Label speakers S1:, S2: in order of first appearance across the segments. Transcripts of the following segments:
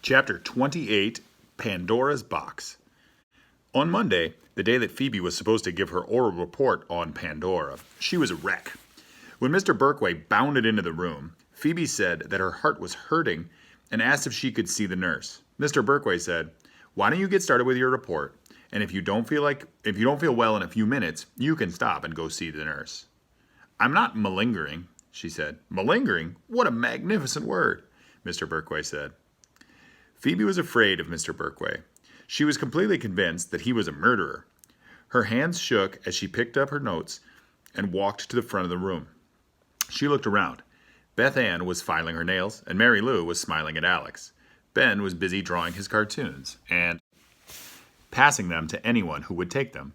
S1: Chapter 28, Pandora's Box. On Monday, the day that Phoebe was supposed to give her oral report on Pandora, she was a wreck. When Mr. Berkway bounded into the room, Phoebe said that her heart was hurting and asked if she could see the nurse. Mr. Berkway said, "Why don't you get started with your report, and if you don't feel well in a few minutes, you can stop and go see the nurse." "I'm not malingering," she said. "Malingering? What a magnificent word," Mr. Berkway said. Phoebe was afraid of Mr. Berkway. She was completely convinced that he was a murderer. Her hands shook as she picked up her notes and walked to the front of the room. She looked around. Beth Ann was filing her nails, and Mary Lou was smiling at Alex. Ben was busy drawing his cartoons and passing them to anyone who would take them.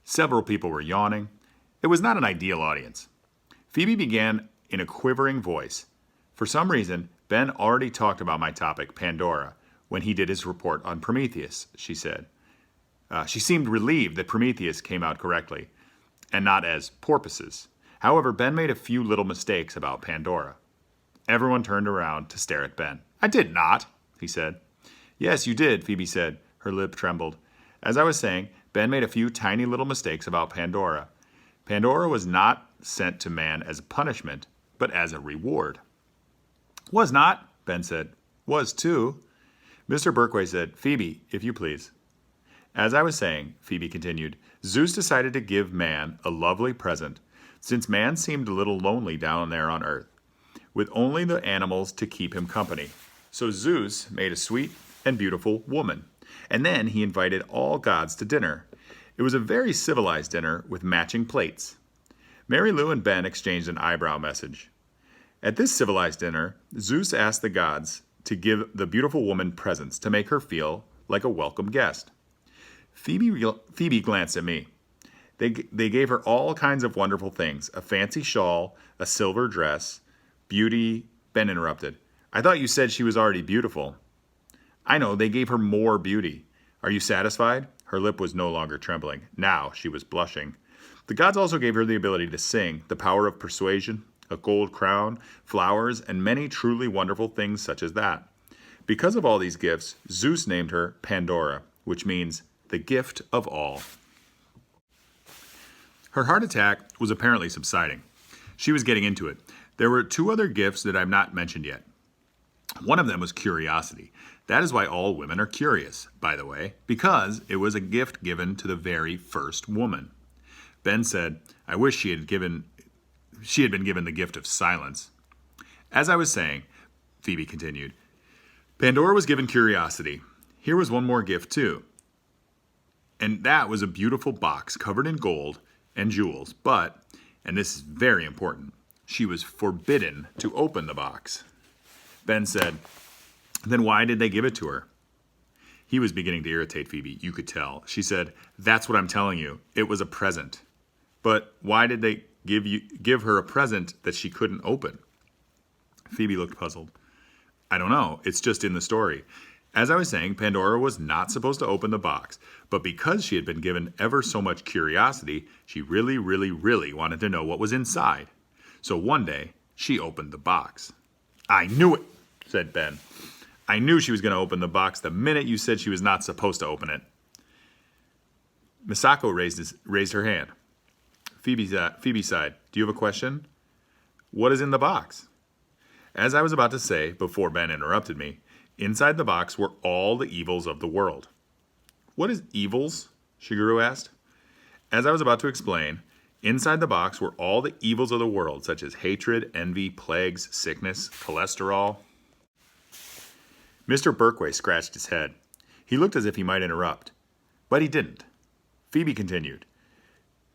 S1: Several people were yawning. It was not an ideal audience. Phoebe began in a quivering voice. "For some reason, Ben already talked about my topic, Pandora, when he did his report on Prometheus," she said. She seemed relieved that Prometheus came out correctly, and not as porpoises. However, Ben made a few little mistakes about Pandora. Everyone turned around to stare at Ben. "I did not," he said. "Yes, you did," Phoebe said. Her lip trembled. "As I was saying, Ben made a few tiny little mistakes about Pandora. Pandora was not sent to man as a punishment, but as a reward." "Was not," Ben said. "Was too." Mr. Berkway said, "Phoebe, if you please." "As I was saying," Phoebe continued, "Zeus decided to give man a lovely present, since man seemed a little lonely down there on earth, with only the animals to keep him company. So Zeus made a sweet and beautiful woman, and then he invited all gods to dinner. It was a very civilized dinner with matching plates." Mary Lou and Ben exchanged an eyebrow message. At this civilized dinner, Zeus asked the gods to give the beautiful woman presents to make her feel like a welcome guest. Phoebe glanced at me. They gave her all kinds of wonderful things, a fancy shawl, a silver dress, beauty. Ben interrupted. "I thought you said she was already beautiful." "I know, they gave her more beauty. Are you satisfied?" Her lip was no longer trembling. Now she was blushing. "The gods also gave her the ability to sing, the power of persuasion, a gold crown, flowers, and many truly wonderful things such as that. Because of all these gifts, Zeus named her Pandora, which means the gift of all." Her heart attack was apparently subsiding. She was getting into it. There were two other gifts that I've not mentioned yet. One of them was curiosity. That is why all women are curious, by the way, because it was a gift given to the very first woman. Ben said, "I wish she had been given the gift of silence." "As I was saying," Phoebe continued, "Pandora was given curiosity. Here was one more gift too. And that was a beautiful box covered in gold and jewels. But, and this is very important, she was forbidden to open the box." Ben said, "Then why did they give it to her?" He was beginning to irritate Phoebe, you could tell. She said, "That's what I'm telling you. It was a present." "But why did they give her a present that she couldn't open?" Phoebe looked puzzled. "I don't know. It's just in the story. As I was saying, Pandora was not supposed to open the box, but because she had been given ever so much curiosity, she really, really, really wanted to know what was inside. So one day, she opened the box." "I knew it," said Ben. "I knew she was going to open the box the minute you said she was not supposed to open it." Misako raised her hand. Phoebe sighed. "Do you have a question?" "What is in the box?" As I was about to say, before Ben interrupted me, inside the box were all the evils of the world. "What is evils?" Shiguru asked. As I was about to explain, inside the box were all the evils of the world, such as hatred, envy, plagues, sickness, cholesterol. Mr. Berkway scratched his head. He looked as if he might interrupt, but he didn't. Phoebe continued.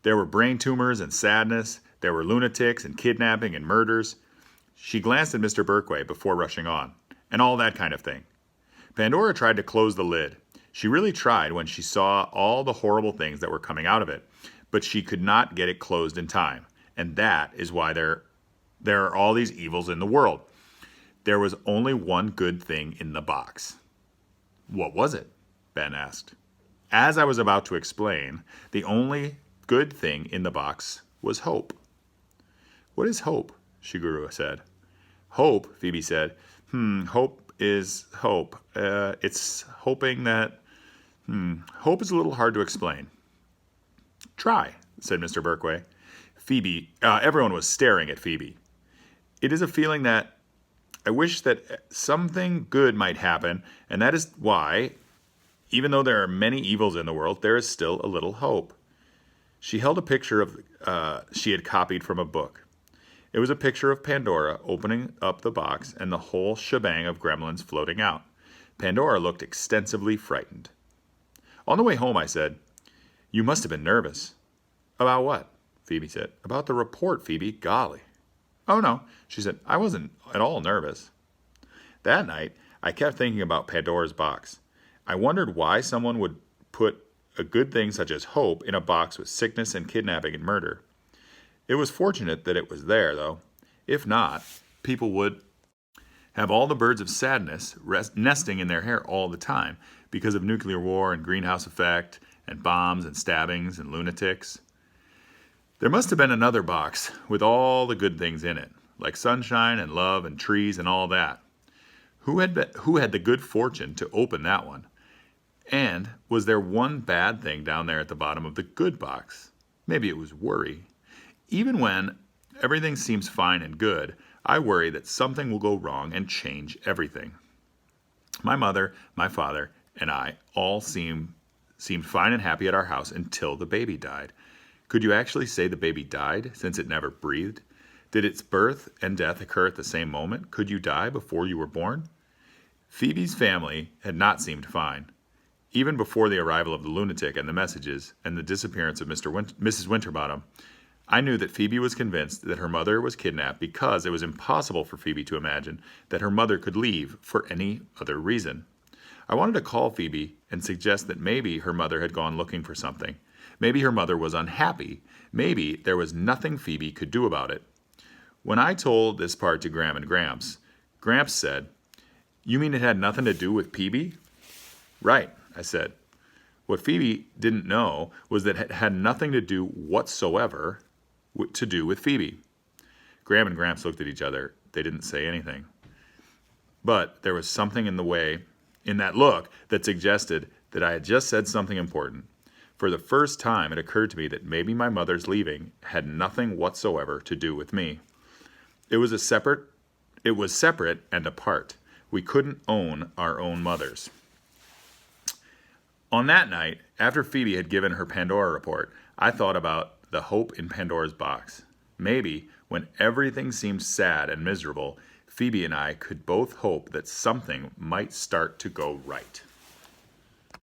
S1: "There were brain tumors and sadness. There were lunatics and kidnapping and murders." She glanced at Mr. Berkway before rushing on, "and all that kind of thing. Pandora tried to close the lid. She really tried when she saw all the horrible things that were coming out of it, but she could not get it closed in time, and that is why there are all these evils in the world. There was only one good thing in the box." "What was it?" Ben asked. As I was about to explain, the only good thing in the box was hope. "What is hope?" Shiguru said. "Hope," Phoebe said. Hope is hope? It's hoping that, hope is a little hard to explain. Try, said Mr. Berkway. Everyone was staring at Phoebe. It is a feeling that I wish that something good might happen, and that is why, even though there are many evils in the world, there is still a little hope. She held a picture she had copied from a book. It was a picture of Pandora opening up the box and the whole shebang of gremlins floating out. Pandora looked extensively frightened. On the way home, I said, "You must have been nervous." "About what?" Phoebe said. "About the report, Phoebe. Golly." "Oh, no," she said. "I wasn't at all nervous." That night, I kept thinking about Pandora's box. I wondered why someone would put a good thing such as hope in a box with sickness and kidnapping and murder. It was fortunate that it was there, though. If not, people would have all the birds of sadness nesting in their hair all the time because of nuclear war and greenhouse effect and bombs and stabbings and lunatics. There must have been another box with all the good things in it, like sunshine and love and trees and all that. Who had the good fortune to open that one? And was there one bad thing down there at the bottom of the good box? Maybe it was worry. Even when everything seems fine and good, I worry that something will go wrong and change everything. My mother, my father, and I all seemed fine and happy at our house until the baby died. Could you actually say the baby died, since it never breathed? Did its birth and death occur at the same moment? Could you die before you were born? Phoebe's family had not seemed fine. Even before the arrival of the lunatic and the messages and the disappearance of Mrs. Winterbottom, I knew that Phoebe was convinced that her mother was kidnapped because it was impossible for Phoebe to imagine that her mother could leave for any other reason. I wanted to call Phoebe and suggest that maybe her mother had gone looking for something. Maybe her mother was unhappy. Maybe there was nothing Phoebe could do about it. When I told this part to Graham and Gramps, Gramps said, "You mean it had nothing to do with Phoebe?" "Right," I said. What Phoebe didn't know was that it had nothing to do whatsoever to do with Phoebe. Graham and Gramps looked at each other. They didn't say anything. But there was something in that look that suggested that I had just said something important. For the first time, it occurred to me that maybe my mother's leaving had nothing whatsoever to do with me. It was separate and apart. We couldn't own our own mothers. On that night, after Phoebe had given her Pandora report, I thought about the hope in Pandora's box. Maybe, when everything seemed sad and miserable, Phoebe and I could both hope that something might start to go right.